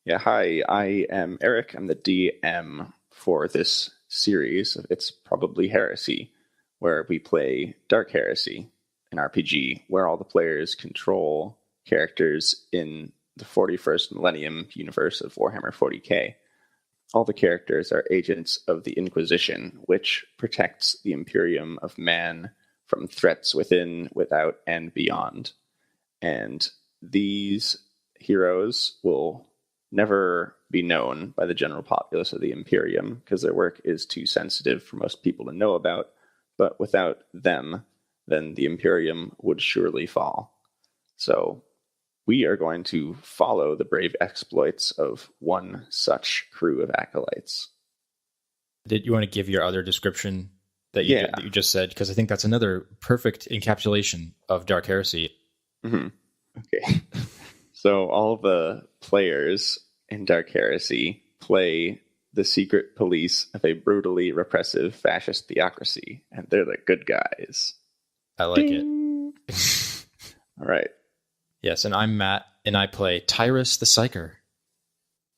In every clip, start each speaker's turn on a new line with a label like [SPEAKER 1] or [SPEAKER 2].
[SPEAKER 1] Yeah, hi, I am Eric. I'm the DM for this series. It's probably Heresy, where we play Dark Heresy, an RPG where all the players control characters in the 41st Millennium universe of Warhammer 40k. All the characters are agents of the Inquisition, which protects the Imperium of Man from threats within, without, and beyond. And these heroes will never be known by the general populace of the Imperium because their work is too sensitive for most people to know about. But without them, then the Imperium would surely fall. So we are going to follow the brave exploits of one such crew of acolytes.
[SPEAKER 2] Did you want to give your other description that you just said? Because I think that's another perfect encapsulation of Dark Heresy.
[SPEAKER 1] Mm-hmm. Okay. So all the players in Dark Heresy play the secret police of a brutally repressive fascist theocracy, and they're the good guys.
[SPEAKER 2] I like
[SPEAKER 1] Ding!
[SPEAKER 2] it.
[SPEAKER 1] All right.
[SPEAKER 2] Yes, and I'm Matt, and I play Tyruss the Psyker.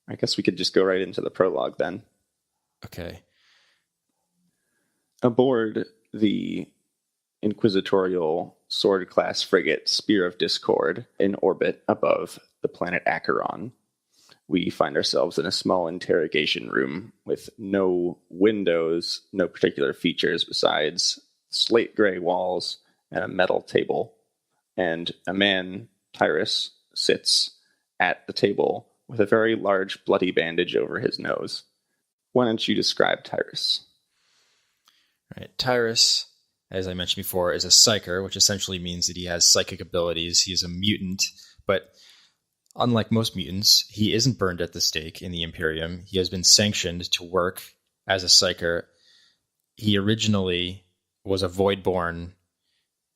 [SPEAKER 1] I guess we could just go right into the prologue then.
[SPEAKER 2] Okay.
[SPEAKER 1] Aboard the inquisitorial sword-class frigate Spear of Discord in orbit above the planet Acheron, we find ourselves in a small interrogation room with no windows, no particular features besides slate gray walls and a metal table. And a man, Tyruss, sits at the table with a very large bloody bandage over his nose. Why don't you describe Tyruss?
[SPEAKER 2] All right. Tyruss, as I mentioned before, is a Psyker, which essentially means that he has psychic abilities. He is a mutant, but unlike most mutants, he isn't burned at the stake in the Imperium. He has been sanctioned to work as a Psyker. He originally was a Voidborn,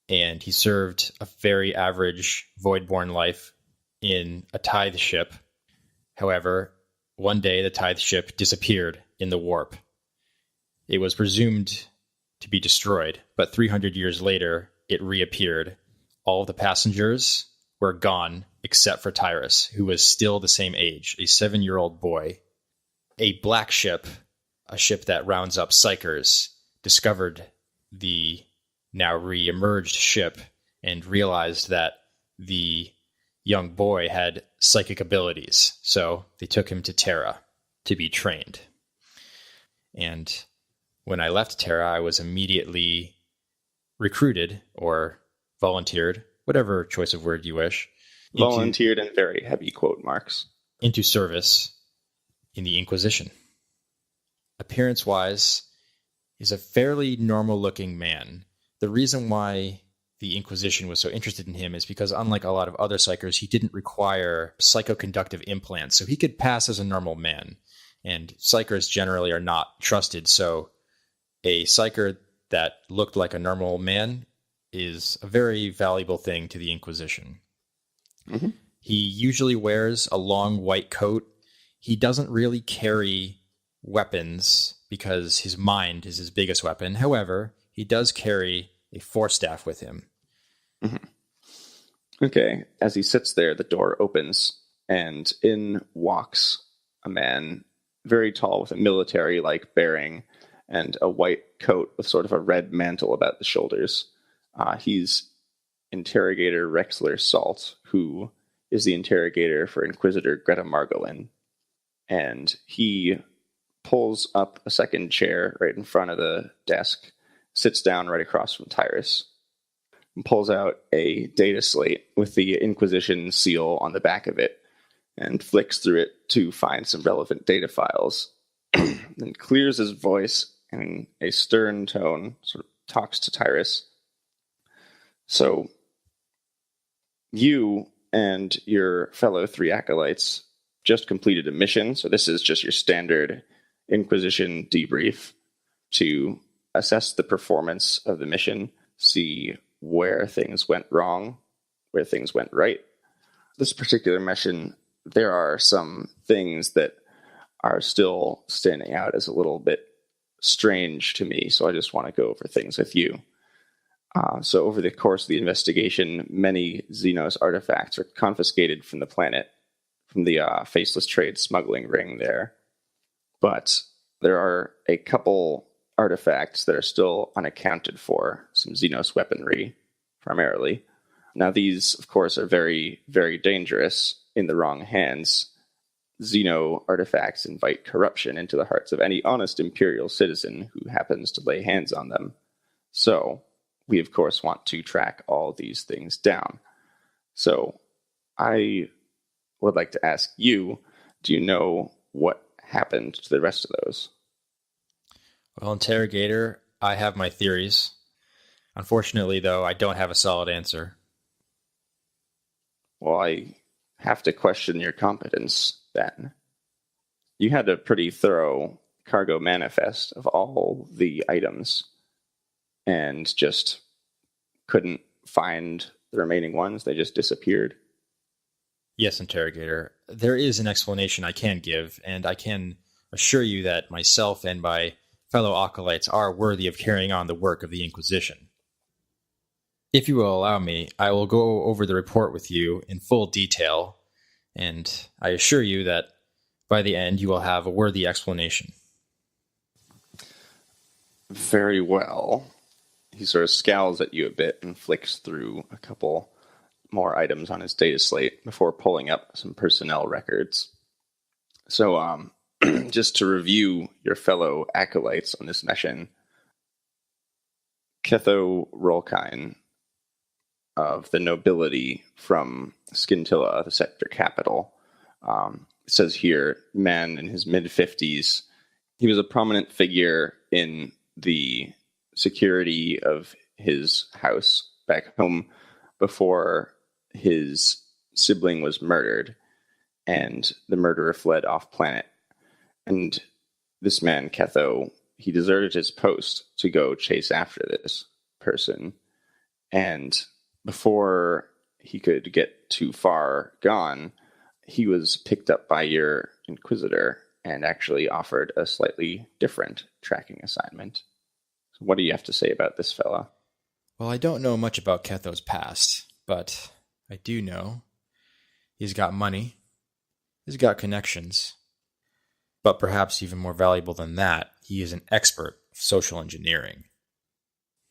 [SPEAKER 2] and he served a very average Voidborn life in a Tithe ship. However, one day the Tithe ship disappeared in the warp. It was presumed to be destroyed, but 300 years later, it reappeared. All of the passengers were gone except for Tyruss, who was still the same age, a 7-year-old boy. A black ship, a ship that rounds up Psykers, discovered the now re-emerged ship and realized that the young boy had psychic abilities. So they took him to Terra to be trained. And when I left Terra, I was immediately recruited or volunteered, whatever choice of word you wish.
[SPEAKER 1] Volunteered in very heavy quote marks.
[SPEAKER 2] Into service in the Inquisition. Appearance-wise, he's a fairly normal-looking man. The reason why the Inquisition was so interested in him is because, unlike a lot of other Psykers, he didn't require psychoconductive implants, so he could pass as a normal man. And Psykers generally are not trusted, so a Psyker that looked like a normal man is a very valuable thing to the Inquisition.
[SPEAKER 1] Mm-hmm.
[SPEAKER 2] He usually wears a long white coat. He doesn't really carry weapons because his mind is his biggest weapon. However, he does carry a forestaff with him.
[SPEAKER 1] Mm-hmm. Okay, as he sits there, the door opens, and in walks a man very tall with a military-like bearing and a white coat with sort of a red mantle about the shoulders. He's Interrogator Rexler Salt, who is the interrogator for Inquisitor Greta Margolin. And he pulls up a second chair right in front of the desk, sits down right across from Tyruss, and pulls out a data slate with the Inquisition seal on the back of it, and flicks through it to find some relevant data files. Then clears his voice in a stern tone, sort of talks to Tyruss. So, you and your fellow 3 acolytes just completed a mission, so this is just your standard Inquisition debrief to assess the performance of the mission, see where things went wrong, where things went right. This particular mission, there are some things that are still standing out as a little bit strange to me, so I just want to go over things with you. So over the course of the investigation, many xenos artifacts are confiscated from the planet from the faceless trade smuggling ring there. But there are a couple artifacts that are still unaccounted for, some xenos weaponry primarily. Now these, of course, are very, very dangerous in the wrong hands. Xeno artifacts invite corruption into the hearts of any honest Imperial citizen who happens to lay hands on them. So, we of course want to track all these things down. So, I would like to ask you, do you know what happened to the rest of those?
[SPEAKER 2] Well, Interrogator, I have my theories. Unfortunately, though, I don't have a solid answer.
[SPEAKER 1] Well, I have to question your competence, then. You had a pretty thorough cargo manifest of all the items, and just couldn't find the remaining ones. They just disappeared.
[SPEAKER 2] Yes, Interrogator. There is an explanation I can give, and I can assure you that myself and my fellow Acolytes are worthy of carrying on the work of the Inquisition. If you will allow me, I will go over the report with you in full detail, and I assure you that by the end you will have a worthy explanation.
[SPEAKER 1] Very well. He sort of scowls at you a bit and flicks through a couple more items on his data slate before pulling up some personnel records. So, just to review your fellow acolytes on this mission, Ketho Rolkine of the nobility from Scintilla, the sector capital, says here, man in his mid-50s. He was a prominent figure in the security of his house back home before his sibling was murdered, and the murderer fled off-planet. And this man, Ketho, he deserted his post to go chase after this person. And before he could get too far gone, he was picked up by your Inquisitor and actually offered a slightly different tracking assignment. So what do you have to say about this fella?
[SPEAKER 2] Well, I don't know much about Ketho's past, but I do know he's got money, he's got connections, but perhaps even more valuable than that, he is an expert of social engineering.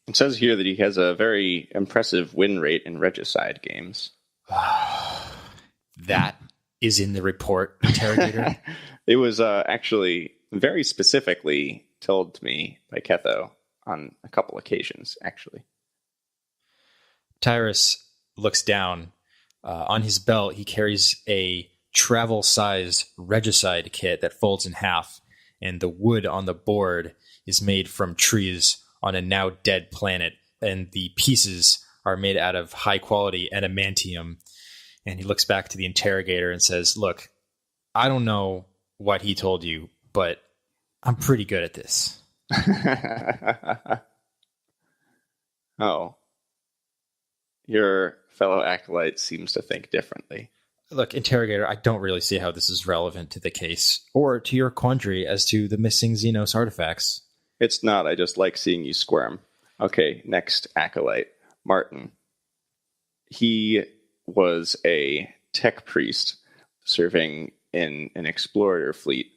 [SPEAKER 1] It says here that he has a very impressive win rate in regicide games.
[SPEAKER 2] That is in the report, Interrogator?
[SPEAKER 1] It was actually very specifically told to me by Ketho on a couple occasions, actually.
[SPEAKER 2] Tyruss looks down. On his belt, he carries a travel-sized regicide kit that folds in half, and the wood on the board is made from trees on a now dead planet, and the pieces are made out of high-quality adamantium. And he looks back to the Interrogator and says, look, I don't know what he told you, but I'm pretty good at this.
[SPEAKER 1] Oh. Your fellow acolyte seems to think differently.
[SPEAKER 2] Look, Interrogator, I don't really see how this is relevant to the case, or to your quandary as to the missing Xenos artifacts.
[SPEAKER 1] It's not, I just like seeing you squirm. Okay, next acolyte, Martin. He was a tech priest serving in an explorer fleet,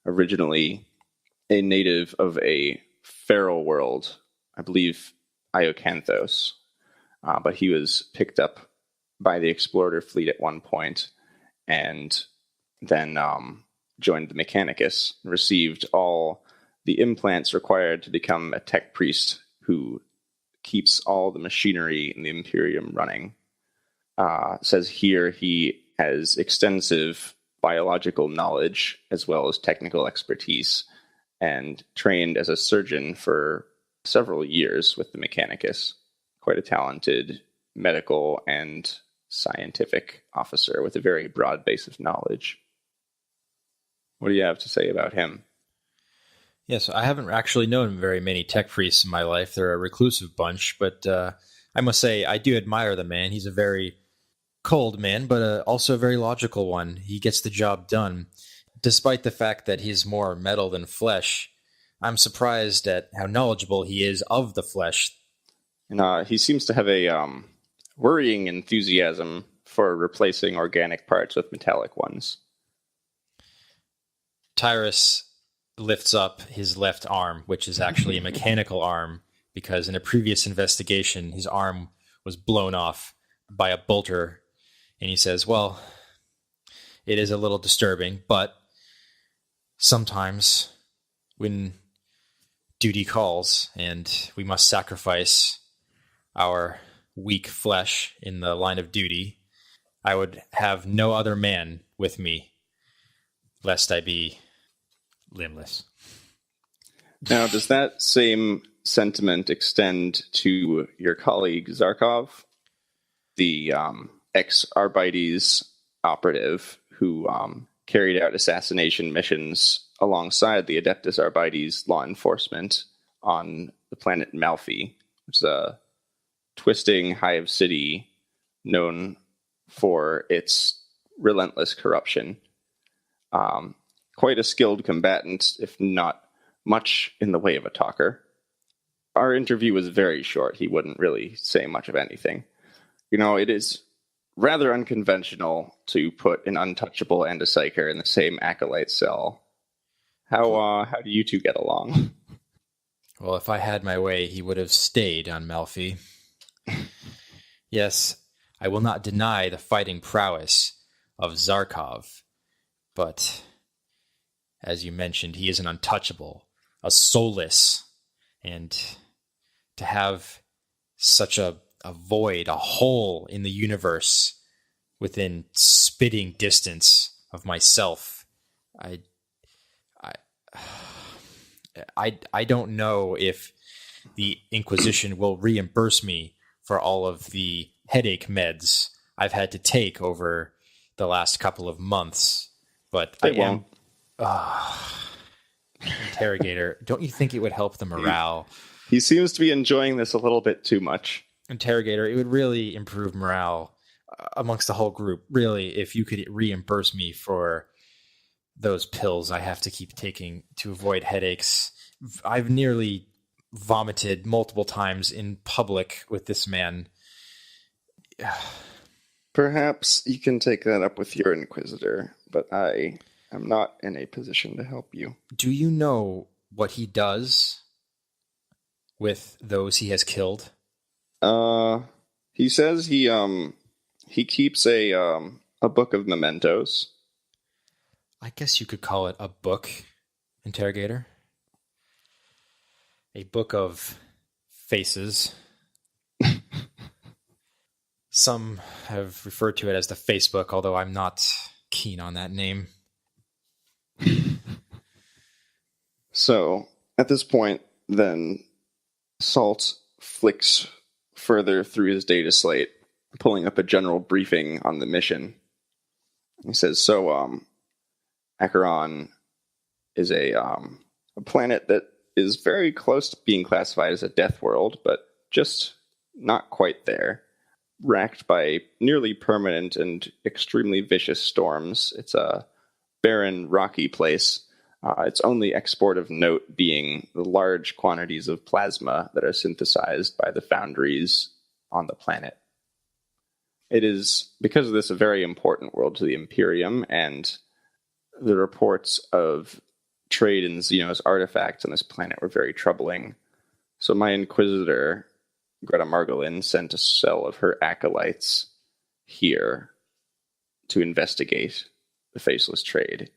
[SPEAKER 1] originally a native of a feral world, I believe Iocanthos, but he was picked up by the explorer fleet at one point, and then joined the Mechanicus, and received all the implants required to become a tech priest who keeps all the machinery in the Imperium running. Says here he has extensive biological knowledge as well as technical expertise, and trained as a surgeon for several years with the Mechanicus. Quite a talented medical and scientific officer with a very broad base of knowledge. What do you have to say about him?
[SPEAKER 2] Yes, I haven't actually known very many tech priests in my life. They're a reclusive bunch, but I must say I do admire the man. He's a very cold man, but also a very logical one. He gets the job done. Despite the fact that he's more metal than flesh, I'm surprised at how knowledgeable he is of the flesh.
[SPEAKER 1] And he seems to have a worrying enthusiasm for replacing organic parts with metallic ones.
[SPEAKER 2] Tyruss lifts up his left arm, which is actually a mechanical arm, because in a previous investigation, his arm was blown off by a bolter. And he says, well, it is a little disturbing, but sometimes when duty calls and we must sacrifice our weak flesh in the line of duty, I would have no other man with me, lest I be limbless.
[SPEAKER 1] Now, does that same sentiment extend to your colleague Zarkov, the ex-Arbites operative who carried out assassination missions alongside the Adeptus Arbites law enforcement on the planet Malfi, which is a twisting hive city known for its relentless corruption? Quite a skilled combatant, if not much in the way of a talker. Our interview was very short. He wouldn't really say much of anything. You know, it is rather unconventional to put an Untouchable and a Psyker in the same Acolyte cell. How do you two get along?
[SPEAKER 2] Well, if I had my way, he would have stayed on Malfi. Yes, I will not deny the fighting prowess of Zarkov, but as you mentioned, he is an Untouchable, a soulless, and to have such a void, a hole in the universe within spitting distance of myself, I don't know if the Inquisition will reimburse me for all of the headache meds I've had to take over the last couple of months, but
[SPEAKER 1] They won't.
[SPEAKER 2] Interrogator, don't you think it would help the morale?
[SPEAKER 1] He seems to be enjoying this a little bit too much.
[SPEAKER 2] Interrogator, it would really improve morale amongst the whole group, really, if you could reimburse me for those pills I have to keep taking to avoid headaches. I've nearly vomited multiple times in public with this man.
[SPEAKER 1] Perhaps you can take that up with your Inquisitor, but I am not in a position to help you.
[SPEAKER 2] Do you know what he does with those he has killed?
[SPEAKER 1] He says he keeps a book of mementos.
[SPEAKER 2] I guess you could call it a book, Interrogator. A book of faces. Some have referred to it as the Facebook, although I'm not keen on that name.
[SPEAKER 1] So, at this point, then, Salt flicks further through his data slate, pulling up a general briefing on the mission. He says, so, Acheron is a planet that is very close to being classified as a death world, but just not quite there. Racked by nearly permanent and extremely vicious storms. It's a barren, rocky place. Its only export of note being the large quantities of plasma that are synthesized by the foundries on the planet. It is, because of this, a very important world to the Imperium, and the reports of trade in xenos artifacts on this planet were very troubling. So my Inquisitor, Greta Margolin, sent a cell of her acolytes here to investigate the faceless trade.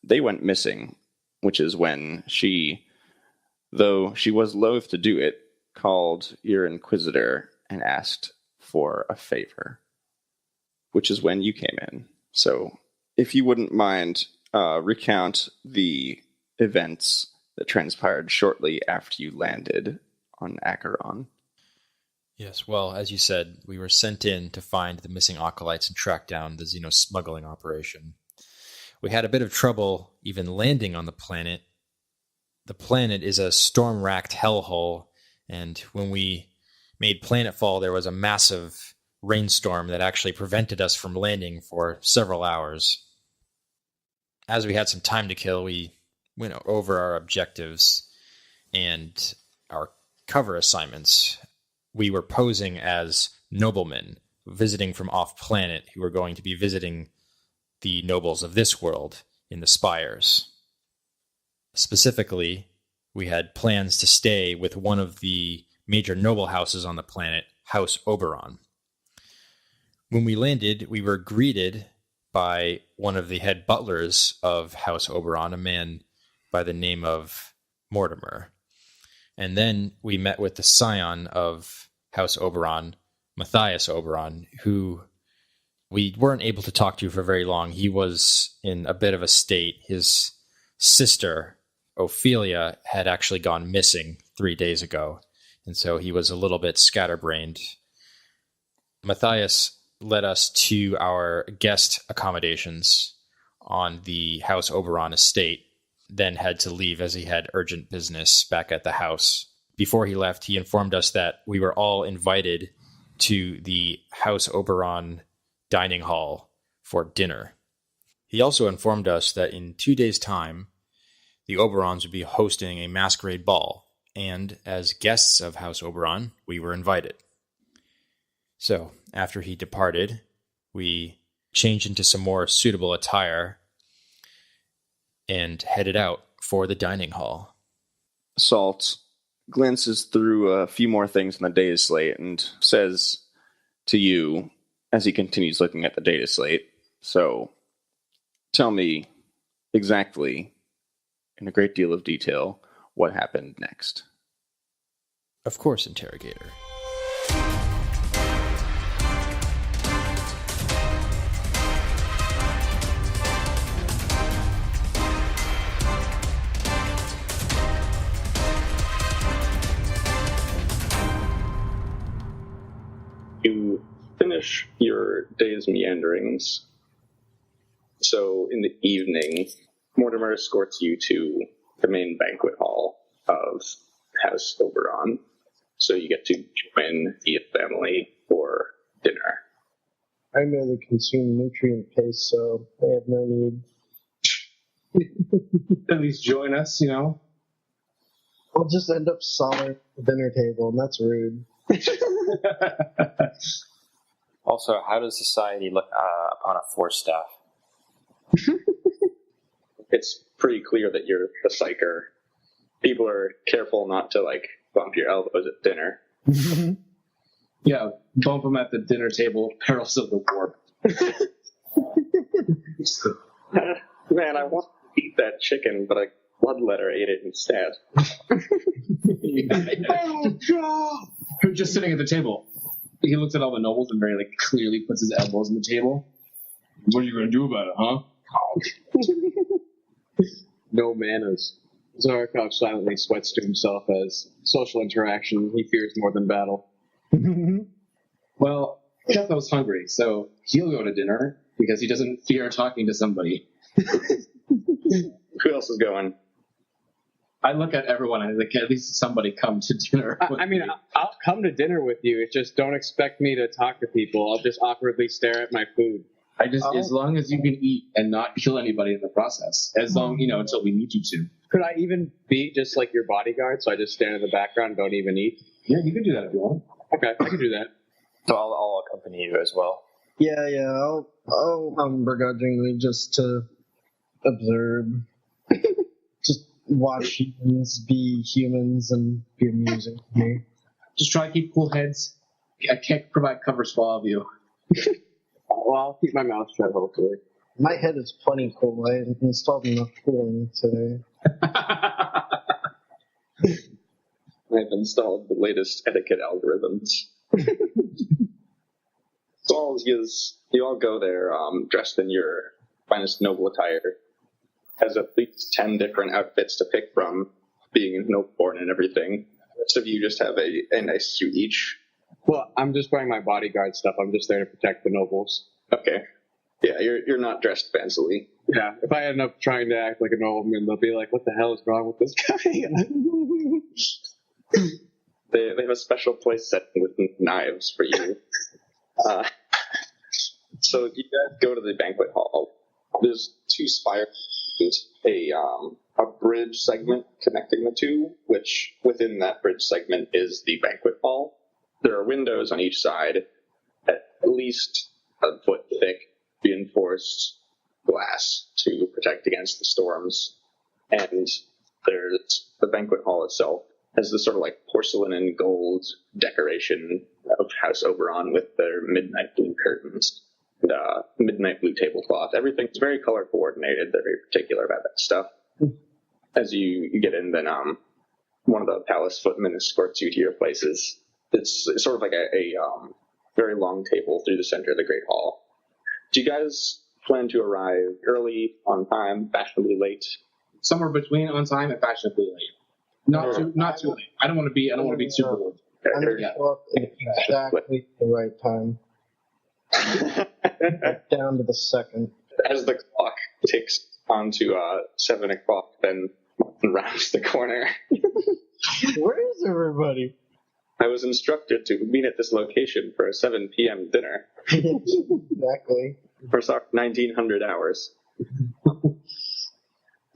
[SPEAKER 1] They went missing, which is when she, though she was loath to do it, called your Inquisitor and asked for a favor, which is when you came in. So if you wouldn't mind, recount the events that transpired shortly after you landed on Acheron.
[SPEAKER 2] Yes, well, as you said, we were sent in to find the missing acolytes and track down the xenos smuggling operation. We had a bit of trouble even landing on the planet. The planet is a storm-racked hellhole, and when we made planetfall, there was a massive rainstorm that actually prevented us from landing for several hours. As we had some time to kill, we went over our objectives and our cover assignments. We were posing as noblemen, visiting from off-planet who were going to be visiting the nobles of this world in the Spires. Specifically, we had plans to stay with one of the major noble houses on the planet, House Oberon. When we landed, we were greeted by one of the head butlers of House Oberon, a man by the name of Mortimer. And then we met with the scion of House Oberon, Matthias Oberon, who we weren't able to talk to for very long. He was in a bit of a state. His sister, Ophelia, had actually gone missing 3 days ago, and so he was a little bit scatterbrained. Matthias led us to our guest accommodations on the House Oberon estate, then had to leave as he had urgent business back at the house. Before he left, he informed us that we were all invited to the House Oberon dining hall for dinner. He also informed us that in 2 days' time, the Oberons would be hosting a masquerade ball, and as guests of House Oberon, we were invited. So, after he departed, we changed into some more suitable attire and headed out for the dining hall.
[SPEAKER 1] Salt glances through a few more things on the data slate and says to you, as he continues looking at the data slate, so tell me exactly, in a great deal of detail, what happened next.
[SPEAKER 2] Of course, interrogator.
[SPEAKER 3] You finish your day's meanderings. So in the evening, Mortimer escorts you to the main banquet hall of House Oberon. So you get to join the family for dinner.
[SPEAKER 4] I merely consume nutrient paste, so I have no need.
[SPEAKER 5] At least join us, you know?
[SPEAKER 4] I'll just end up solid at the dinner table, and that's rude.
[SPEAKER 6] Also, how does society look upon a force staff?
[SPEAKER 3] It's pretty clear that you're the Psyker. People are careful not to, bump your elbows at dinner.
[SPEAKER 5] Yeah, bump them at the dinner table, perils of the warp.
[SPEAKER 3] Man, I want to eat that chicken, but a bloodletter ate it instead.
[SPEAKER 5] Who's just sitting at the table? He looks at all the nobles and very clearly puts his elbows on the table. What are you going to do about it, huh?
[SPEAKER 7] No manners. Zarkov silently sweats to himself as social interaction he fears more than battle.
[SPEAKER 5] Well, Ketho's hungry, so he'll go to dinner because he doesn't fear talking to somebody.
[SPEAKER 3] Who else is going?
[SPEAKER 5] I look at everyone and at least somebody come to dinner.
[SPEAKER 7] I mean, I'll come to dinner with you. It's just don't expect me to talk to people. I'll just awkwardly stare at my food.
[SPEAKER 5] As long as you can eat and not kill anybody in the process. As long, until we need you to.
[SPEAKER 7] Could I even be just like your bodyguard, so I just stand in the background and don't even eat?
[SPEAKER 5] Yeah, you can do that if you want.
[SPEAKER 7] Okay, I can do that.
[SPEAKER 6] So I'll accompany you as well.
[SPEAKER 4] Yeah, I'll begrudgingly just to observe. Just watch humans be humans and be amusing to me.
[SPEAKER 5] Just try to keep cool heads. I can't provide covers for all of you.
[SPEAKER 7] Well, I'll keep my mouth shut, hopefully.
[SPEAKER 4] My head is plenty cool. I installed enough cooling today.
[SPEAKER 3] I've installed the latest etiquette algorithms. So you all go there dressed in your finest noble attire. Has at least 10 different outfits to pick from, being noble-born and everything. The rest of you just have a nice suit each.
[SPEAKER 7] Well, I'm just wearing my bodyguard stuff. I'm just there to protect the nobles.
[SPEAKER 3] Okay. Yeah, you're not dressed fancily.
[SPEAKER 7] Yeah, if I end up trying to act like a nobleman, they'll be like, what the hell is wrong with this guy?
[SPEAKER 3] They have a special place set with knives for you. So you guys go to the banquet hall. There's 2 spires, a bridge segment connecting the two, which within that bridge segment is the banquet hall. There are windows on each side, at least a foot thick reinforced glass to protect against the storms. And there's the banquet hall itself has this sort of like porcelain and gold decoration of House Oberon with their midnight blue curtains and midnight blue tablecloth. Everything's very color coordinated. They're very particular about that stuff. As you get in, then one of the palace footmen escorts you to your places. It's sort of like a very long table through the center of the Great Hall. Do you guys plan to arrive early, on time, fashionably late?
[SPEAKER 5] Somewhere between on time and fashionably late. Not too late. I don't want to be super late.
[SPEAKER 4] I'm going to show up at exactly the right time. Down to the second.
[SPEAKER 3] As the clock ticks onto 7 o'clock, then Martin rounds the corner.
[SPEAKER 4] Where is everybody?
[SPEAKER 3] I was instructed to meet at this location for a 7 p.m. dinner.
[SPEAKER 4] Exactly.
[SPEAKER 3] For 1900 hours.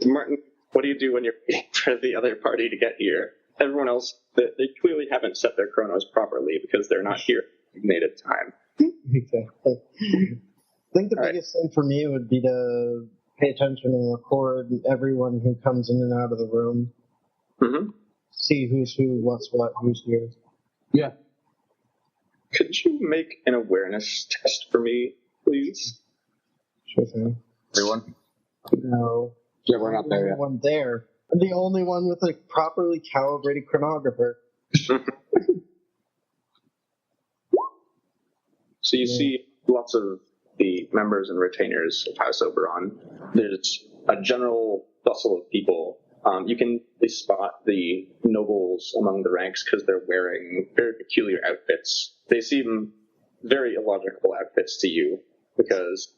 [SPEAKER 3] Martin, what do you do when you're waiting for the other party to get here? Everyone else, they clearly haven't set their chronos properly because they're not here at designated time.
[SPEAKER 4] Exactly. I think the biggest thing for me would be to pay attention and record everyone who comes in and out of the room.
[SPEAKER 3] Mm-hmm.
[SPEAKER 4] See who's who, what's what, who's here.
[SPEAKER 5] Yeah.
[SPEAKER 3] Could you make an awareness test for me, please?
[SPEAKER 4] Sure thing.
[SPEAKER 2] Everyone?
[SPEAKER 4] No.
[SPEAKER 5] Yeah, we're not there yet.
[SPEAKER 4] One there. I'm the only one with a properly calibrated chronographer.
[SPEAKER 3] So you see lots of the members and retainers of House Oberon. There's a general bustle of people. You can spot the nobles among the ranks because they're wearing very peculiar outfits. They seem very illogical outfits to you because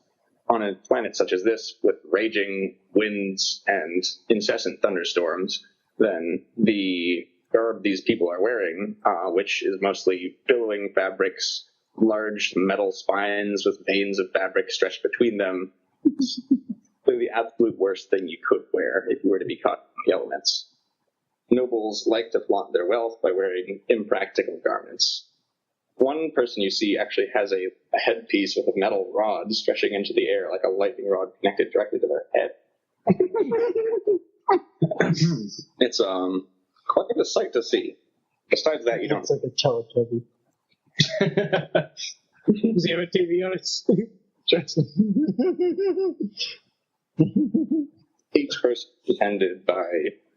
[SPEAKER 3] on a planet such as this, with raging winds and incessant thunderstorms, then the garb these people are wearing, which is mostly billowing fabrics, large metal spines with veins of fabric stretched between them, the absolute worst thing you could wear if you were to be caught in the elements. Nobles like to flaunt their wealth by wearing impractical garments. One person you see actually has a headpiece with a metal rod stretching into the air like a lightning rod connected directly to their head. It's quite a sight to see. Besides that, you don't...
[SPEAKER 4] It's like a Teletubby.
[SPEAKER 7] Does he have a TV on his chest?
[SPEAKER 3] Each person is attended by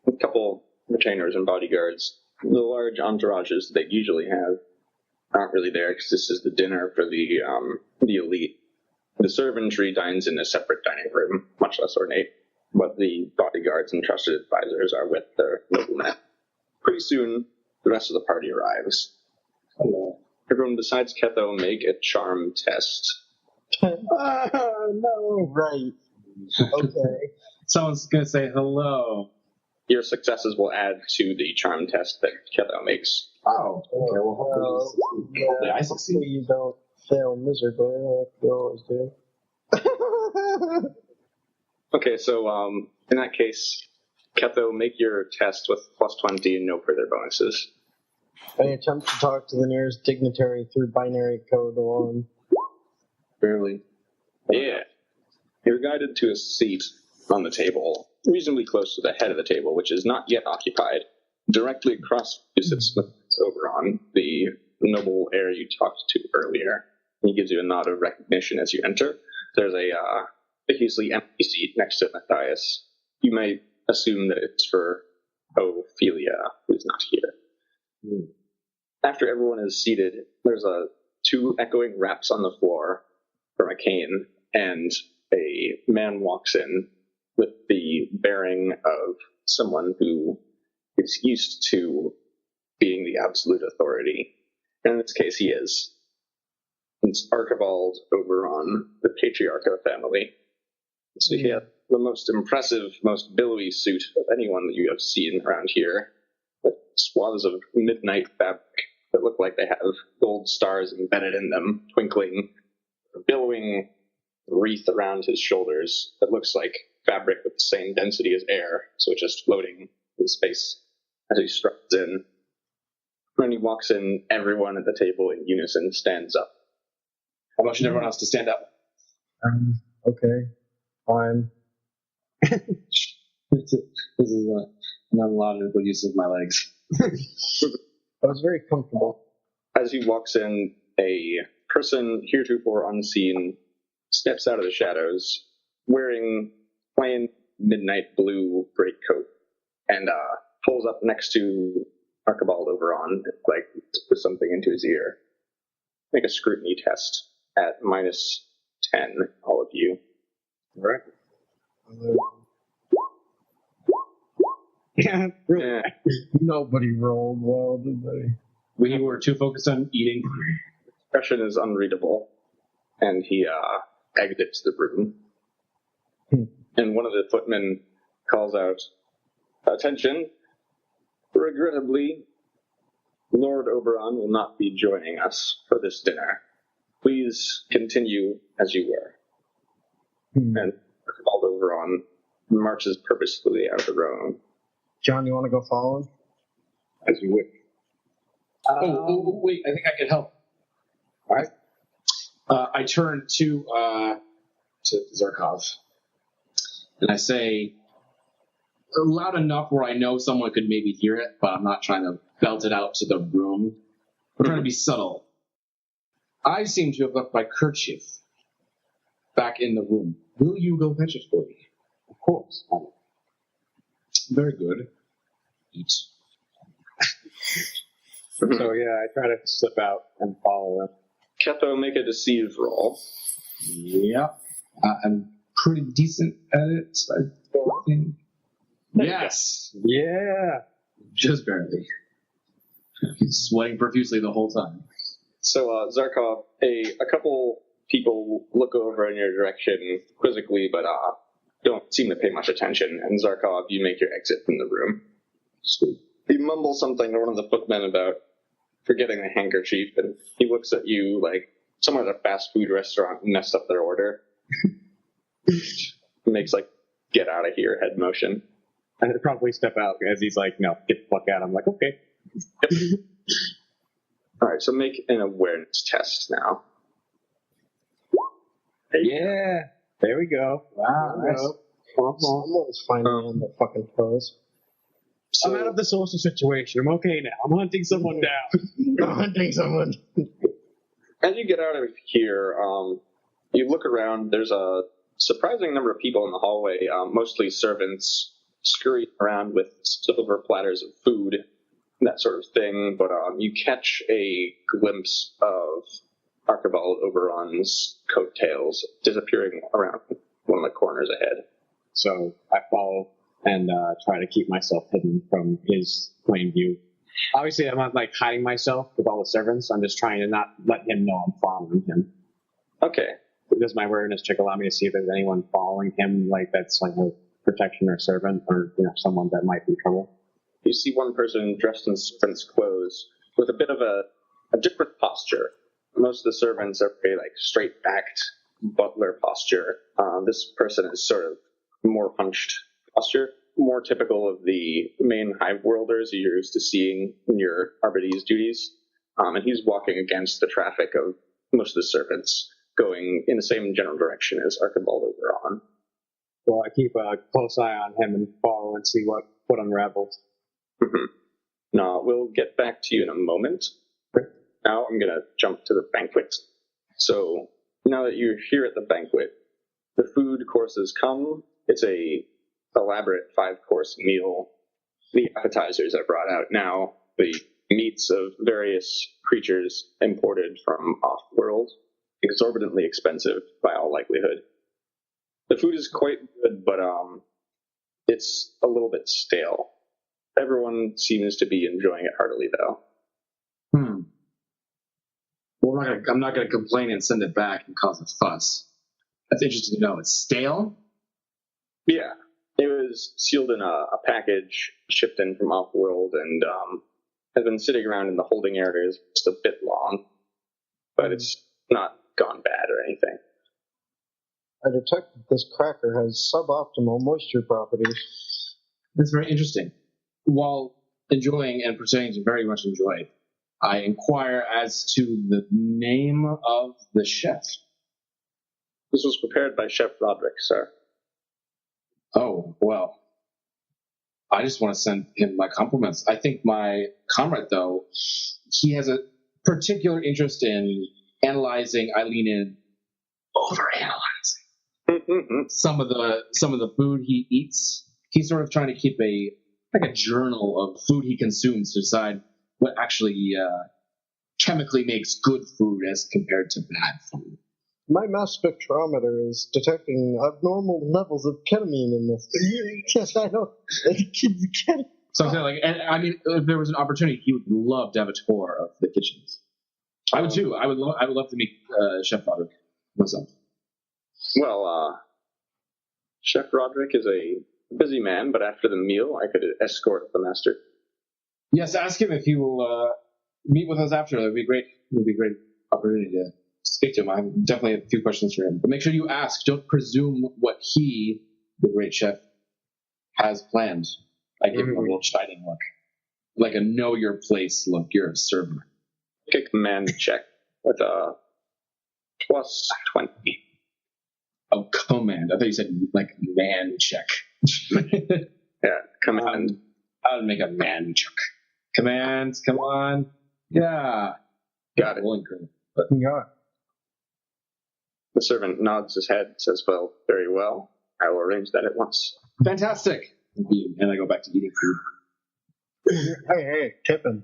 [SPEAKER 3] a couple retainers and bodyguards. The large entourages they usually have aren't really there because this is the dinner for the elite. The servantry dines in a separate dining room, much less ornate, but the bodyguards and trusted advisors are with their noblemen. Pretty soon, the rest of the party arrives. Everyone besides Ketho make a charm test.
[SPEAKER 4] No, right. Okay.
[SPEAKER 5] Someone's going to say hello.
[SPEAKER 3] Your successes will add to the charm test that Ketho makes.
[SPEAKER 5] Oh, okay. Well, hopefully I succeed.
[SPEAKER 4] Hopefully you don't fail miserably like you always do.
[SPEAKER 3] Okay, so in that case, Ketho, make your test with plus 20 and no further bonuses.
[SPEAKER 4] I attempt to talk to the nearest dignitary through binary code alone.
[SPEAKER 3] Barely. Yeah. You're guided to a seat on the table, reasonably close to the head of the table, which is not yet occupied. Directly across you sits Oberon, the noble heir you talked to earlier. He gives you a nod of recognition as you enter. There's a hideously empty seat next to Matthias. You may assume that it's for Ophelia, who's not here. After everyone is seated, there's two echoing raps on the floor from a cane, and a man walks in with the bearing of someone who is used to being the absolute authority. And in this case, he is. It's Archibald Oberon, the patriarch of the family. So he had the most impressive, most billowy suit of anyone that you have seen around here, with swaths of midnight fabric that look like they have gold stars embedded in them, twinkling, a billowing wreath around his shoulders that looks like fabric with the same density as air, so it's just floating in space as he struts in. When he walks in, everyone at the table in unison stands up.
[SPEAKER 5] I motion everyone else to stand up.
[SPEAKER 4] Okay. Fine.
[SPEAKER 5] This is an unlogical use of my legs.
[SPEAKER 4] I was very comfortable.
[SPEAKER 3] As he walks in, a person heretofore unseen steps out of the shadows, wearing plain midnight blue greatcoat, and pulls up next to Archibald Oberon, like with something into his ear. Make a scrutiny test at -10, all of you.
[SPEAKER 7] All right.
[SPEAKER 3] Yeah.
[SPEAKER 4] Nobody rolled well, did they?
[SPEAKER 5] We were too focused on eating.
[SPEAKER 3] Expression is unreadable, and he exits the room. And one of the footmen calls out, "Attention! Regrettably, Lord Oberon will not be joining us for this dinner. Please continue as you were." And Archibald Oberon marches purposefully out of the room.
[SPEAKER 4] John, you want to go follow him?
[SPEAKER 7] As you wish.
[SPEAKER 5] Wait, I think I could help.
[SPEAKER 7] All right.
[SPEAKER 5] I turn to Zarkov, and I say, loud enough where I know someone could maybe hear it, but I'm not trying to belt it out to the room. I'm trying to be subtle. I seem to have left my kerchief back in the room. Will you go fetch it for me?
[SPEAKER 7] Of course.
[SPEAKER 5] Very good. Eat.
[SPEAKER 7] So yeah, I try to slip out and follow him.
[SPEAKER 3] Ketho, make a deceive roll.
[SPEAKER 5] Yeah. I'm pretty decent at it, I think. Yes!
[SPEAKER 7] Yeah.
[SPEAKER 5] Just barely. Sweating profusely the whole time.
[SPEAKER 3] So, Zarkov, a couple people look over in your direction quizzically, but don't seem to pay much attention. And Zarkov, you make your exit from the room.
[SPEAKER 5] Sweet.
[SPEAKER 3] You mumble something to one of the footmen about forgetting the handkerchief, and he looks at you like someone at a fast food restaurant messed up their order. Makes like get out of here head motion.
[SPEAKER 7] I'd probably step out as he's like, no, get the fuck out. I'm like, okay.
[SPEAKER 3] Yep. All right, so make an awareness test now.
[SPEAKER 7] Yeah. There we go.
[SPEAKER 5] Wow, nice.
[SPEAKER 4] Someone's finally on the fucking toes.
[SPEAKER 7] I'm out of the social situation. I'm okay now. I'm hunting someone down.
[SPEAKER 4] I'm hunting someone.
[SPEAKER 3] As you get out of here, you look around. There's a surprising number of people in the hallway, mostly servants, scurrying around with silver platters of food, that sort of thing. But you catch a glimpse of Archibald Oberon's coattails disappearing around one of the corners ahead.
[SPEAKER 7] So I follow and try to keep myself hidden from his plain view. Obviously, I'm not like hiding myself with all the servants. I'm just trying to not let him know I'm following him.
[SPEAKER 3] Okay.
[SPEAKER 7] Does my awareness check allow me to see if there's anyone following him, like that's like a protection or servant, or someone that might be in trouble?
[SPEAKER 3] You see one person dressed in servant's clothes with a bit of a different posture. Most of the servants are very like straight-backed butler posture. This person is sort of more hunched posture, more typical of the main Hive worlders you're used to seeing in your Arbides duties. And he's walking against the traffic of most of the servants, going in the same general direction as Archibald Oberon.
[SPEAKER 7] Well, I keep a close eye on him and follow and see what unravels.
[SPEAKER 3] Mm-hmm. No, we'll get back to you in a moment. Now I'm going to jump to the banquet. So now that you're here at the banquet, the food courses come. It's a elaborate 5-course meal. The appetizers are brought out now. The meats of various creatures imported from off-world, exorbitantly expensive by all likelihood. The food is quite good, but it's a little bit stale. Everyone seems to be enjoying it heartily, though.
[SPEAKER 5] Well, I'm not going to complain and send it back and cause a fuss. That's interesting to know. It's stale?
[SPEAKER 3] Yeah. It was sealed in a package, shipped in from off-world, and has been sitting around in the holding areas just a bit long. But it's not gone bad or anything.
[SPEAKER 4] I detect that this cracker has suboptimal moisture properties.
[SPEAKER 5] That's very interesting. While enjoying and pretending to very much enjoy, I inquire as to the name of the chef.
[SPEAKER 3] This was prepared by Chef Roderick, sir.
[SPEAKER 5] Oh, well, I just want to send him my compliments. I think my comrade, though, he has a particular interest in analyzing, I lean in, overanalyzing some of the food he eats. He's sort of trying to keep a journal of food he consumes to decide what actually chemically makes good food as compared to bad food.
[SPEAKER 4] My mass spectrometer is detecting abnormal levels of ketamine in this. Yes, I know.
[SPEAKER 5] So I'm saying, if there was an opportunity, he would love to have a tour of the kitchens. I would too. I would love to meet Chef Roderick myself.
[SPEAKER 3] Well, Chef Roderick is a busy man, but after the meal, I could escort the master.
[SPEAKER 5] Yes, ask him if he will meet with us after. It would be great. It would be a great opportunity to speak to him. I definitely have a few questions for him. But make sure you ask. Don't presume what he, the great chef, has planned. I give him a little chiding look. Like a know your place look. You're a server.
[SPEAKER 3] Make a command check with a plus 20.
[SPEAKER 5] Oh, command. I thought you said like man check.
[SPEAKER 3] Yeah, command.
[SPEAKER 5] I would make a man check. Commands, come on. Yeah.
[SPEAKER 3] Got it.
[SPEAKER 4] Yeah.
[SPEAKER 3] The servant nods his head, says, well, very well. I will arrange that at once.
[SPEAKER 5] Fantastic. And I go back to eating food.
[SPEAKER 4] Hey, tipping.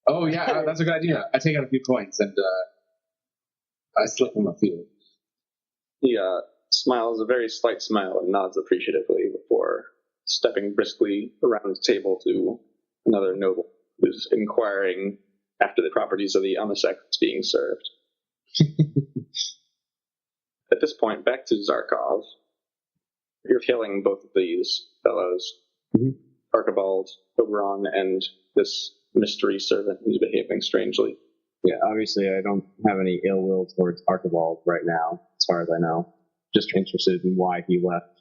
[SPEAKER 5] Oh, yeah, that's a good idea. I take out a few coins and I slip him a few.
[SPEAKER 3] He smiles a very slight smile and nods appreciatively before stepping briskly around the table to another noble who's inquiring after the properties of the Amasek that's being served. At this point, back to Zarkov. You're killing both of these fellows, Archibald, Oberon, and this mystery servant who's behaving strangely.
[SPEAKER 7] Yeah, obviously I don't have any ill will towards Archibald right now, as far as I know. Just interested in why he left,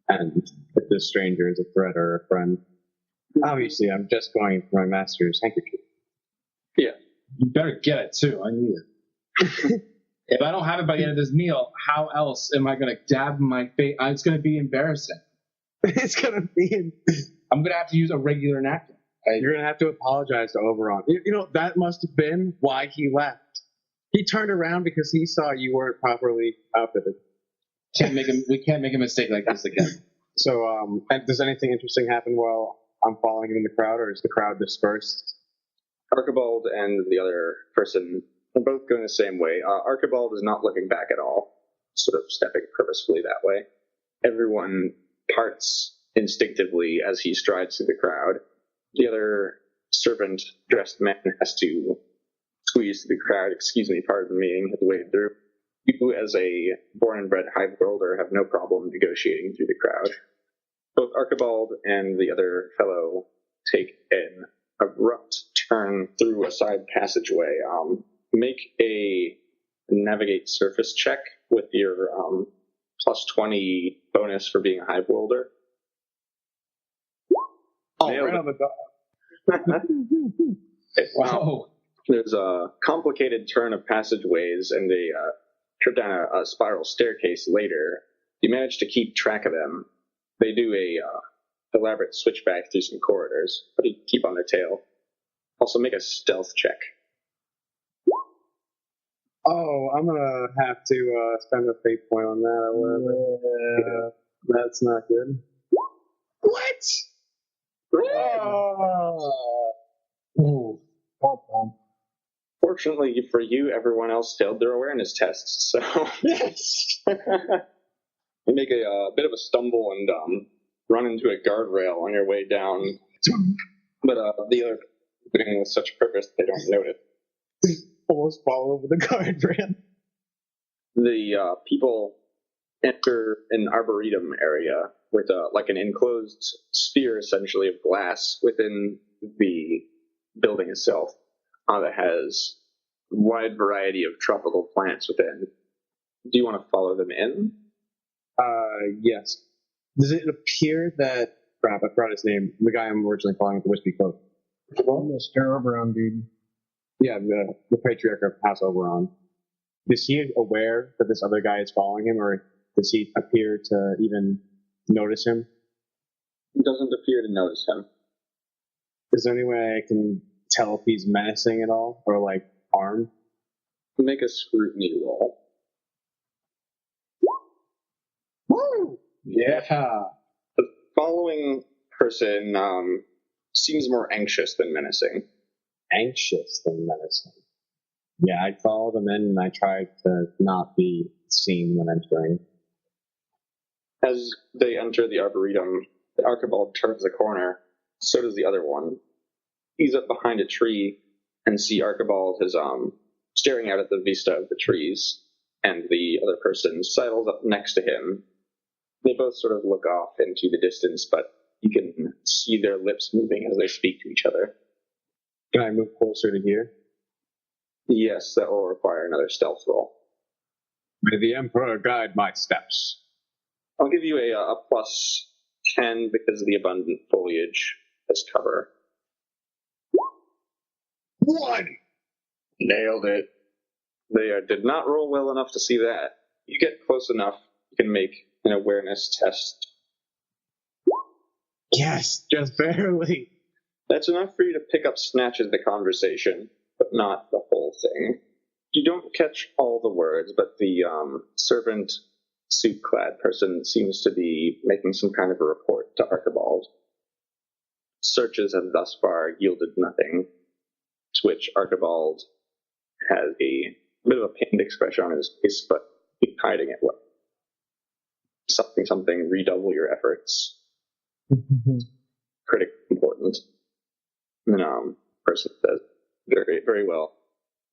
[SPEAKER 7] and if this stranger is a threat or a friend. Obviously, I'm just going for my master's handkerchief.
[SPEAKER 3] Yeah.
[SPEAKER 5] You better get it, too. I need it. If I don't have it by the end of this meal, how else am I going to dab my face? It's going to be embarrassing.
[SPEAKER 7] It's going to be...
[SPEAKER 5] I'm going to have to use a regular napkin.
[SPEAKER 7] You're going to have to apologize to Oberon. You know, that must have been why he left. He turned around because he saw you weren't properly outfitted.
[SPEAKER 5] We can't make a mistake like this again.
[SPEAKER 7] So, does anything interesting happen while I'm following him in the crowd, or is the crowd dispersed?
[SPEAKER 3] Archibald and the other person are both going the same way. Archibald is not looking back at all, sort of stepping purposefully that way. Everyone parts instinctively as he strides through the crowd. The other servant-dressed man has to squeeze through the crowd. Excuse me, pardon me, and has to wade through. You, as a born and bred Hive worlder, have no problem negotiating through the crowd. Both Archibald and the other fellow take an abrupt turn through a side passageway. Make a navigate surface check with your plus 20 bonus for being a Hive worlder.
[SPEAKER 7] Oh, right on the dot.
[SPEAKER 5] Wow.
[SPEAKER 3] There's a complicated turn of passageways and a trip down a spiral staircase later. You manage to keep track of them. They do a elaborate switchback through some corridors, but you keep on their tail. Also make a stealth check.
[SPEAKER 7] Oh, I'm going to have to spend a fate point on that or whatever. Yeah, that's not good.
[SPEAKER 5] What?
[SPEAKER 7] Oh.
[SPEAKER 3] Fortunately for you, everyone else failed their awareness tests, so
[SPEAKER 5] Yes.
[SPEAKER 3] you make a bit of a stumble and run into a guardrail on your way down. But the other doing with such purpose they don't notice.
[SPEAKER 7] Almost fall over the guardrail.
[SPEAKER 3] The people enter an arboretum area with like an enclosed sphere, essentially, of glass within the building itself that has a wide variety of tropical plants within. Do you want to follow them in?
[SPEAKER 7] Yes. Does it appear that... Crap, I forgot his name. The guy I'm originally calling with the wispy cloak.
[SPEAKER 4] Mr. Oberon, dude.
[SPEAKER 7] Yeah, the patriarch of House Oberon. Is he aware that this other guy is following him, or does he appear to even notice him?
[SPEAKER 3] He doesn't appear to notice him.
[SPEAKER 7] Is there any way I can tell if he's menacing at all, or like armed?
[SPEAKER 3] Make a scrutiny roll.
[SPEAKER 5] Woo! Yeah.
[SPEAKER 3] The following person seems more anxious than menacing.
[SPEAKER 7] Anxious than menacing. Yeah, I followed him in and I tried to not be seen when entering.
[SPEAKER 3] As they enter the Arboretum, the Archibald turns the corner. So does the other one. He's up behind a tree and see Archibald is staring out at the vista of the trees, and the other person sidles up next to him. They both sort of look off into the distance, but you can see their lips moving as they speak to each other.
[SPEAKER 7] Can I move closer to here?
[SPEAKER 3] Yes, that will require another stealth roll.
[SPEAKER 7] May the Emperor guide my steps.
[SPEAKER 3] I'll give you a plus 10 because of the abundant foliage as cover.
[SPEAKER 7] 1!
[SPEAKER 3] Nailed it. They did not roll well enough to see that. You get close enough, you can make an awareness test.
[SPEAKER 7] Yes, just barely.
[SPEAKER 3] That's enough for you to pick up snatches of the conversation, but not the whole thing. You don't catch all the words, but the servant suit-clad person seems to be making some kind of a report to Archibald. Searches have thus far yielded nothing, to which Archibald has a bit of a pained expression on his face, but he's hiding it well. Something, redouble your efforts. Critically important. And then person says, very, very well,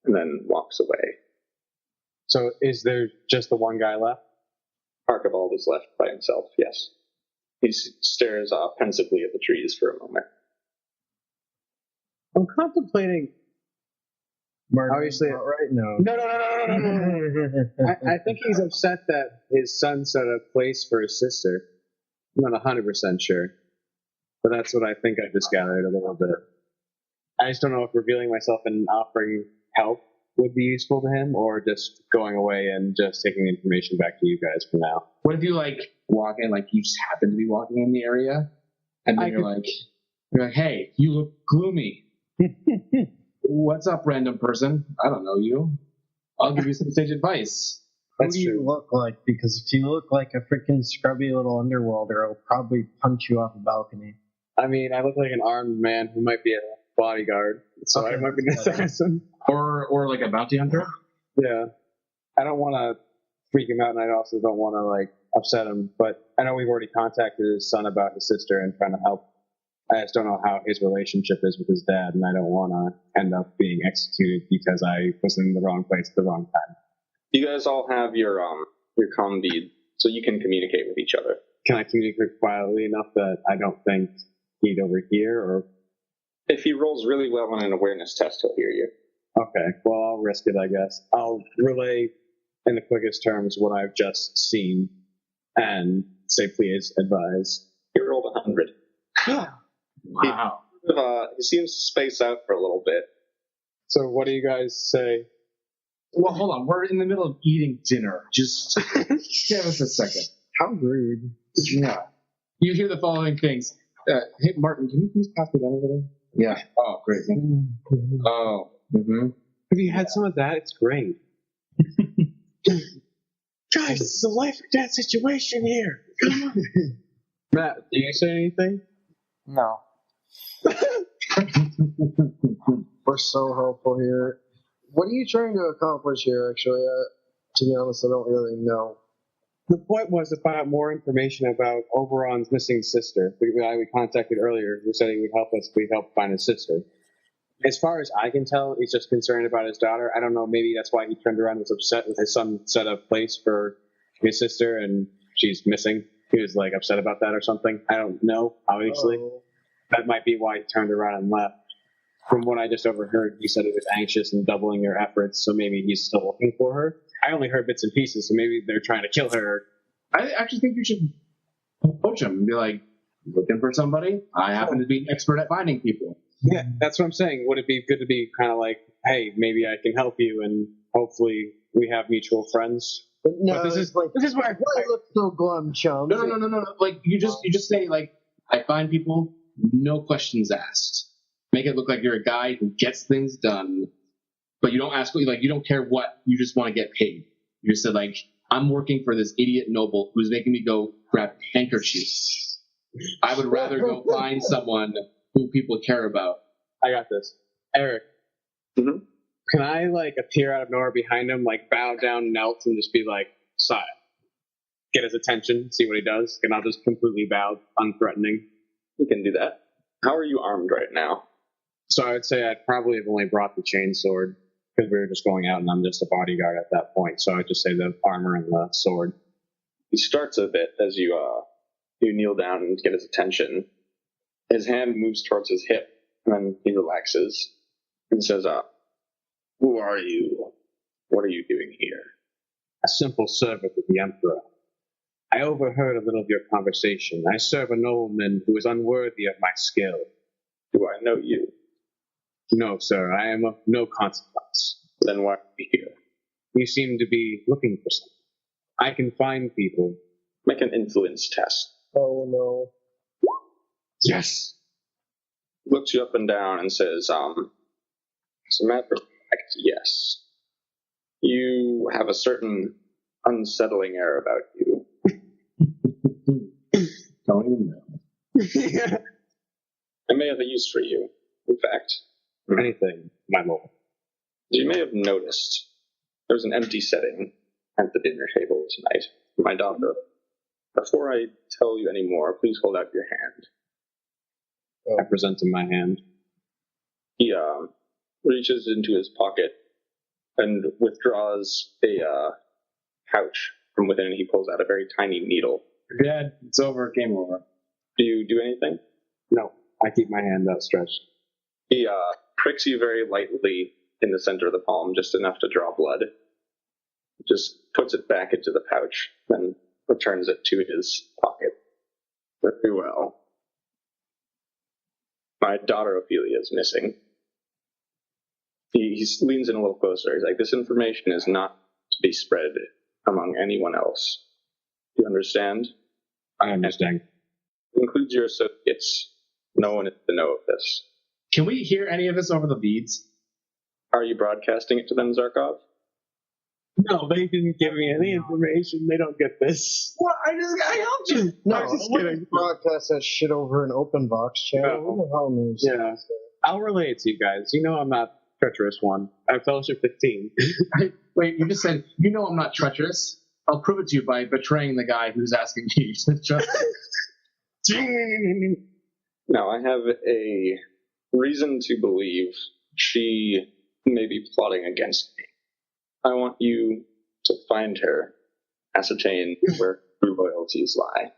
[SPEAKER 3] and then walks away.
[SPEAKER 7] So is there just the one guy left?
[SPEAKER 3] Archibald is left by himself, yes. He stares pensively at the trees for a moment.
[SPEAKER 7] I'm contemplating. Obviously,
[SPEAKER 4] right? No.
[SPEAKER 7] I think he's upset that his son set a place for his sister. I'm not 100% sure, but that's what I think I just gathered a little bit. I just don't know if revealing myself and offering help would be useful to him, or just going away and just taking information back to you guys for now.
[SPEAKER 5] What if you walk in, you just happen to be walking in the area, and then you're like, hey, you look gloomy. What's up, random person? I don't know you. I'll give you some sage advice.
[SPEAKER 4] What do you look like? Because if you look like a freaking scrubby little underworlder, it'll probably punch you off a balcony.
[SPEAKER 7] I mean, I look like an armed man who might be a bodyguard, so I might be an assassin.
[SPEAKER 5] Or like a bounty hunter?
[SPEAKER 7] Yeah. I don't want to freak him out, and I also don't want to, upset him, but I know we've already contacted his son about his sister and trying to help. I just don't know how his relationship is with his dad, and I don't want to end up being executed because I was in the wrong place at the wrong time.
[SPEAKER 3] You guys all have your comm bead, so you can communicate with each other.
[SPEAKER 7] Can I communicate quietly enough that I don't think he'd overhear, or?
[SPEAKER 3] If he rolls really well on an awareness test, he'll hear you.
[SPEAKER 7] Okay, well, I'll risk it, I guess. I'll relay in the quickest terms what I've just seen and say, please advise.
[SPEAKER 3] He rolled 100.
[SPEAKER 5] Wow.
[SPEAKER 3] He seems to space out for a little bit.
[SPEAKER 7] So what do you guys say?
[SPEAKER 5] Well, hold on. We're in the middle of eating dinner. Just give us a second.
[SPEAKER 4] How rude.
[SPEAKER 5] Yeah. You hear the following things. Hey, Martin, can you please pass me that over there? Yeah. Oh, great. Oh. Mm-hmm.
[SPEAKER 7] Have you had some of that? It's great. Guys, this is a life or death situation here. Come on. Matt, do you say anything?
[SPEAKER 6] No.
[SPEAKER 4] We're so helpful here. What are you trying to accomplish here, actually? To be honest, I don't really know.
[SPEAKER 7] The point was to find out more information about Oberon's missing sister. The guy we contacted earlier who said he would help us if we helped find his sister. As far as I can tell, he's just concerned about his daughter. I don't know, maybe that's why he turned around and was upset with his son set a place for his sister and she's missing. He was upset about that or something. I don't know, obviously.
[SPEAKER 4] Oh.
[SPEAKER 7] That might be why he turned around and left. From what I just overheard, he said he was anxious and doubling their efforts, so maybe he's still looking for her. I only heard bits and pieces, so maybe they're trying to kill her.
[SPEAKER 5] I actually think you should approach him and be like, looking for somebody? I happen to be an expert at finding people.
[SPEAKER 7] Yeah, that's what I'm saying. Would it be good to be kind of like, hey, maybe I can help you, and hopefully we have mutual friends?
[SPEAKER 4] No,
[SPEAKER 7] But this is where
[SPEAKER 4] why look so glum, chum?
[SPEAKER 5] No. Like you just say like, I find people, no questions asked. Make it look like you're a guy who gets things done, but you don't ask, like you don't care what, you just want to get paid. You just said like, I'm working for this idiot noble who's making me go grab handkerchiefs. I would rather go find someone who people care about.
[SPEAKER 7] I got this. Eric, can I like appear out of nowhere behind him, like bow down, melt, and just be like, "Sire," get his attention, see what he does, and I'll just completely bow, unthreatening.
[SPEAKER 3] You can do that. How are you armed right now?
[SPEAKER 7] So I would say I'd probably have only brought the chainsword because we were just going out, and I'm just a bodyguard at that point. So I'd just say the armor and the sword.
[SPEAKER 3] He starts a bit as you kneel down and get his attention. His hand moves towards his hip, and then he relaxes and says, "Who are you? What are you doing here?"
[SPEAKER 7] A simple servant of the Emperor. I overheard a little of your conversation. I serve a nobleman who is unworthy of my skill.
[SPEAKER 3] Do I know you?
[SPEAKER 7] No, sir, I am of no consequence.
[SPEAKER 3] Then why are you here?
[SPEAKER 7] You seem to be looking for something. I can find people.
[SPEAKER 3] Make an influence test.
[SPEAKER 4] Oh no.
[SPEAKER 7] Yes!
[SPEAKER 3] Looks you up and down and says, as a matter of fact, yes. You have a certain unsettling air about you.
[SPEAKER 5] Don't even know.
[SPEAKER 3] I may have a use for you, in fact.
[SPEAKER 7] Anything, my lord.
[SPEAKER 3] As you may have noticed, there's an empty setting at the dinner table tonight for my daughter. Before I tell you any more, please hold out your hand.
[SPEAKER 7] I present him my hand.
[SPEAKER 3] He reaches into his pocket and withdraws a pouch from within, and he pulls out a very tiny needle.
[SPEAKER 5] Dad, it's over. Game over.
[SPEAKER 3] Do you do anything?
[SPEAKER 7] No, I keep my hand outstretched.
[SPEAKER 3] He pricks you very lightly in the center of the palm, just enough to draw blood. Just puts it back into the pouch, then returns it to his pocket. Very well. My daughter Ophelia is missing. He leans in a little closer. He's like, this information is not to be spread among anyone else. Do you understand?
[SPEAKER 7] I understand.
[SPEAKER 3] It includes your associates. No one is to know of this.
[SPEAKER 5] Can we hear any of this over the beads?
[SPEAKER 3] Are you broadcasting it to them, Zarkov?
[SPEAKER 7] No, they didn't give me any information. They don't get this.
[SPEAKER 5] What? I helped you.
[SPEAKER 4] No,
[SPEAKER 7] I was just
[SPEAKER 4] I wouldn't
[SPEAKER 7] kidding.
[SPEAKER 4] broadcast that shit over an open box channel.
[SPEAKER 7] No.
[SPEAKER 4] Who the hell knows?
[SPEAKER 7] Yeah. I'll relay it to you guys. You know I'm not treacherous one. I'm Fellowship 15.
[SPEAKER 5] Wait, you just said, you know I'm not treacherous. I'll prove it to you by betraying the guy who's asking you to trust me.
[SPEAKER 3] Now, I have a reason to believe she may be plotting against me. I want you to find her, ascertain where her loyalties lie,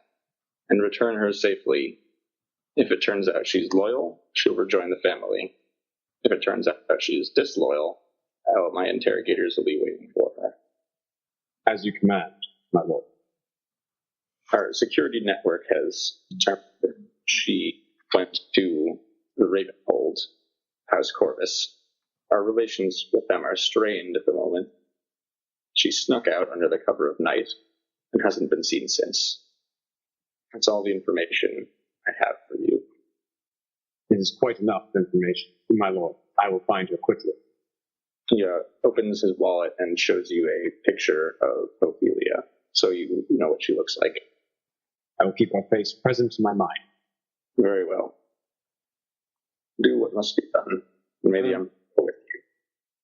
[SPEAKER 3] and return her safely. If it turns out she's loyal, she'll rejoin the family. If it turns out that she's disloyal, my interrogators will be waiting for her.
[SPEAKER 7] As you command, my lord.
[SPEAKER 3] Our security network has determined that she went to the Ravenhold, House Corvus. Our relations with them are strained at the moment. She snuck out under the cover of night and hasn't been seen since. That's all the information I have for you.
[SPEAKER 7] It is quite enough information, my lord. I will find her quickly.
[SPEAKER 3] He opens his wallet and shows you a picture of Ophelia, so you know what she looks like.
[SPEAKER 7] I will keep her face present in my mind.
[SPEAKER 3] Very well. Do what must be done. May the Emperor go with you.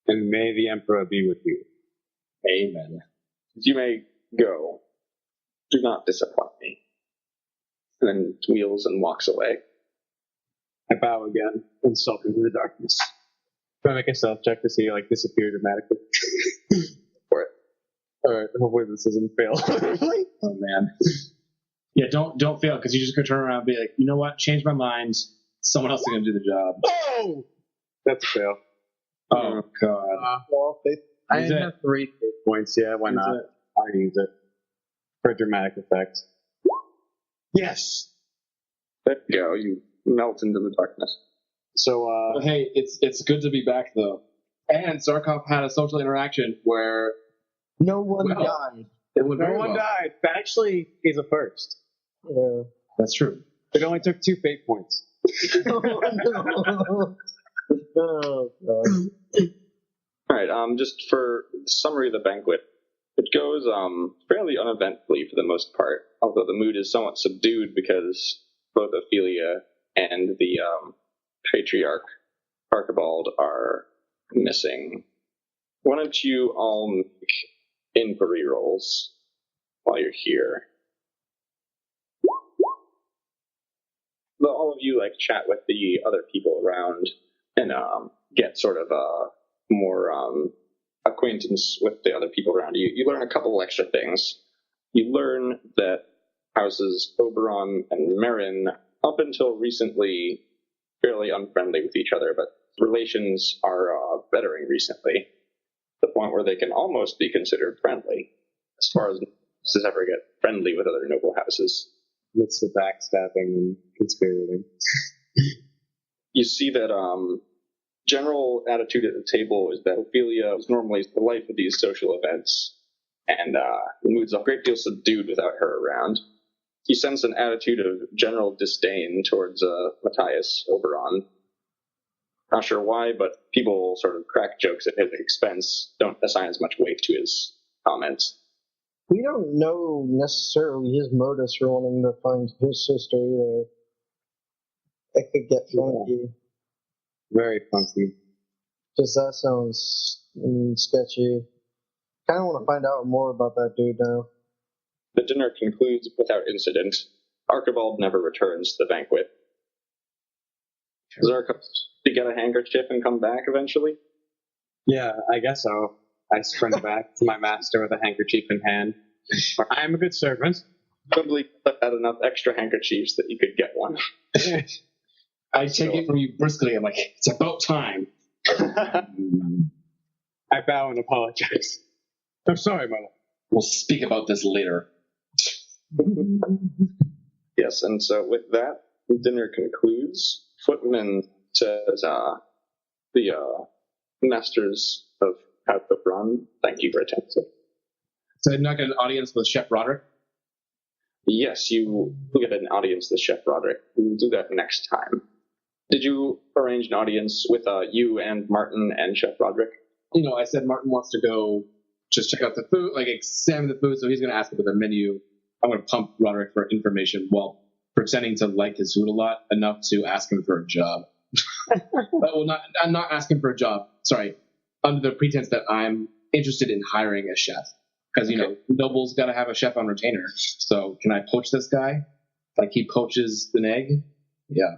[SPEAKER 7] And may the Emperor be with you.
[SPEAKER 5] Amen.
[SPEAKER 3] You may go. Do not disappoint me. And then wheels and walks away.
[SPEAKER 7] I bow again and sulk into the darkness. Can I make a self check to see like disappear dramatically?
[SPEAKER 3] For it.
[SPEAKER 7] Alright, hopefully this doesn't fail.
[SPEAKER 5] Oh man. Yeah, don't fail, because you just go turn around and be like, you know what? Change my mind. Someone else is going to do the job.
[SPEAKER 7] Oh! That's a fail.
[SPEAKER 5] Oh god.
[SPEAKER 4] Well,
[SPEAKER 7] I
[SPEAKER 5] Use it.
[SPEAKER 7] have 3 hit points, yeah, why
[SPEAKER 5] Use
[SPEAKER 7] not?
[SPEAKER 5] it.
[SPEAKER 7] I'll use it. For dramatic effect. Yes!
[SPEAKER 3] There you go. You melt into the darkness.
[SPEAKER 7] So,
[SPEAKER 5] But hey, it's good to be back though. And Zarkov had a social interaction where
[SPEAKER 4] No one
[SPEAKER 5] Well,
[SPEAKER 4] died.
[SPEAKER 5] it went
[SPEAKER 7] no
[SPEAKER 5] very
[SPEAKER 7] one
[SPEAKER 5] well.
[SPEAKER 7] died. That actually is a first.
[SPEAKER 4] Yeah.
[SPEAKER 5] That's true.
[SPEAKER 7] It only took 2 fate points.
[SPEAKER 4] Oh, God.
[SPEAKER 3] All right. Just for the summary of the banquet, it goes fairly uneventfully for the most part. Although the mood is somewhat subdued because both Ophelia and the patriarch Archibald are missing. Why don't you all make inquiry rolls while you're here? But all of you chat with the other people around and get sort of more acquaintance with the other people around you. You learn a couple extra things. You learn that houses Oberon and Marin, up until recently, fairly unfriendly with each other, but relations are bettering recently, to the point where they can almost be considered friendly, as far as houses ever get friendly with other noble houses.
[SPEAKER 7] It's the backstabbing and conspirating.
[SPEAKER 3] You see that general attitude at the table is that Ophelia is normally the life of these social events, and the mood's a great deal subdued without her around. You sense an attitude of general disdain towards Matthias Oberon. Not sure why, but people sort of crack jokes at his expense, don't assign as much weight to his comments.
[SPEAKER 4] We don't know necessarily his motives for wanting to find his sister either. It could get funky.
[SPEAKER 7] Very funky.
[SPEAKER 4] Just that sounds sketchy. Kind of want to find out more about that dude now.
[SPEAKER 3] The dinner concludes without incident. Archibald never returns to the banquet. Zarkov, to get a handkerchief and come back eventually?
[SPEAKER 7] Yeah, I guess so. I sprint back to my master with a handkerchief in hand. I am a good servant.
[SPEAKER 3] Probably had enough extra handkerchiefs that you could get one.
[SPEAKER 5] I take it from you briskly. I'm like, it's about time.
[SPEAKER 7] I bow and apologize. I'm sorry, my lord.
[SPEAKER 5] We'll speak about this later.
[SPEAKER 3] Yes, and so with that, dinner concludes. Footman says, the masters of House Oberon, thank you for attending.
[SPEAKER 5] So I'm not get an audience with Chef Roderick?
[SPEAKER 3] Yes, you will get an audience with Chef Roderick. We'll do that next time. Did you arrange an audience with you and Martin and Chef Roderick?
[SPEAKER 5] I said Martin wants to go just check out the food, examine the food, so he's going to ask about the menu. I'm going to pump Roderick for information while pretending to like his food a lot, enough to ask him for a job. I'm not asking for a job, sorry, under the pretense that I'm interested in hiring a chef. Because, Noble's got to have a chef on retainer. So can I poach this guy? Like he poaches an egg? Yeah.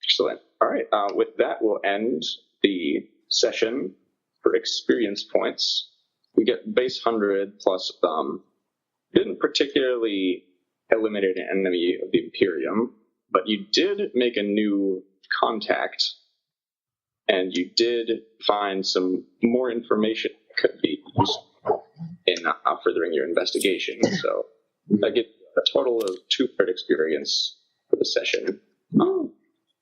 [SPEAKER 3] Excellent. All right. With that, we'll end the session for experience points. We get base 100 plus didn't particularly eliminate an enemy of the Imperium, but you did make a new contact, and you did find some more information that could be used in furthering your investigation. So I get a total of 2 experience for the session.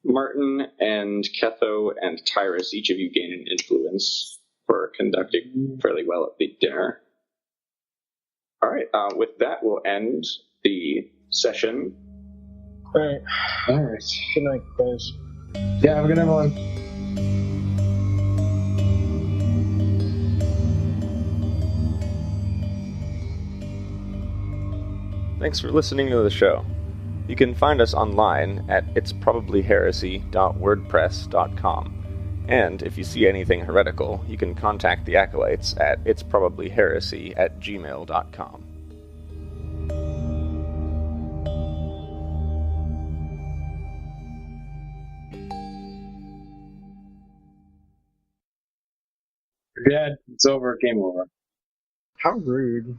[SPEAKER 3] Martin and Ketho and Tyruss, each of you gain an influence for conducting fairly well at the dinner. All right. With that, we'll end the session.
[SPEAKER 4] All right. Good night, guys.
[SPEAKER 5] Yeah, have a good night, everyone.
[SPEAKER 1] Thanks for listening to the show. You can find us online at itsprobablyheresy.wordpress.com. And if you see anything heretical, you can contact the Acolytes at itsprobablyheresy@gmail.com.
[SPEAKER 7] You're dead. It's over. Game over.
[SPEAKER 4] How rude.